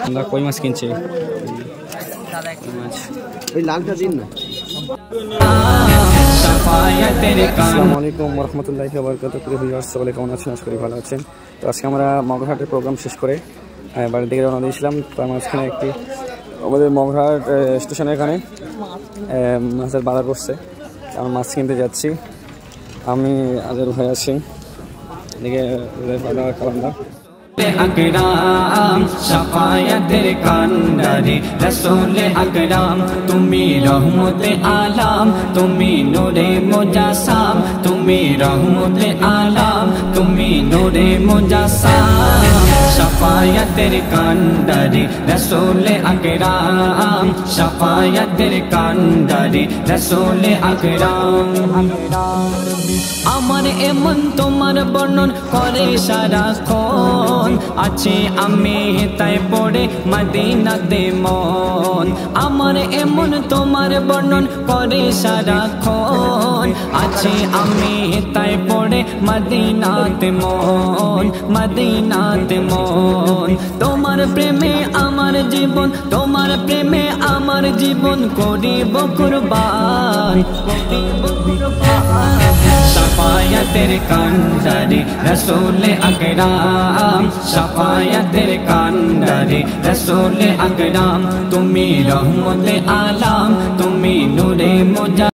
আমরা কই মাছ কিনছি আসসালামু আলাইকুম রহমতুল্লাহি ওয়া বারাকাতুহু। প্রিয় ভিউয়ার্স, সকলে কেমন আছেন? আশা করি ভালো আছেন। তো আজকে আমরা মগরহাটের প্রোগ্রাম শেষ করে বাড়ির দিকে রওনা দিয়েছিলাম। তার মাঝখানে একটি আমাদের মগরহাট স্টেশনের এখানে মাছের বাজার বসছে। আমরা মাছ কিনতে যাচ্ছি। আমি আজের ভাই আছি, এদিকে কালামদা আকরাম শাফায়াতের কান্ডারি রাসূল আকরাম, তুমি রহমতে আলাম, তুমি নূরে মুজাসসাম, তুমি রহমতে আলাম, তুমি নূরে মুজাসসাম। শাফায়াতের কান্ডারি রাসূল আকরাম, শাফায়াতের কান্ডারি রাসূল আকরাম। আমার এমন তোমার বর্ণন করে সারাক্ষণ, আছে আমি তাই পড়ে মদিনাতে মন। আমার এমন তোমার বর্ণন করে সারাক্ষণ, আছে আমি তাই পড়ে মদিনাতে মন, মদিনাতে মন। তোমার প্রেমে আমার জীবন, তোমার প্রেমে আমার জীবন করিব কুরবান, করিব কুরবান। শাফায়াতের কান্ডারি রাসূল আকরাম, শাফায়াতের কান্ডারি রাসূল আকরাম, তুমি রহমতে আলাম, তুমি নূরে মুজাসসাম।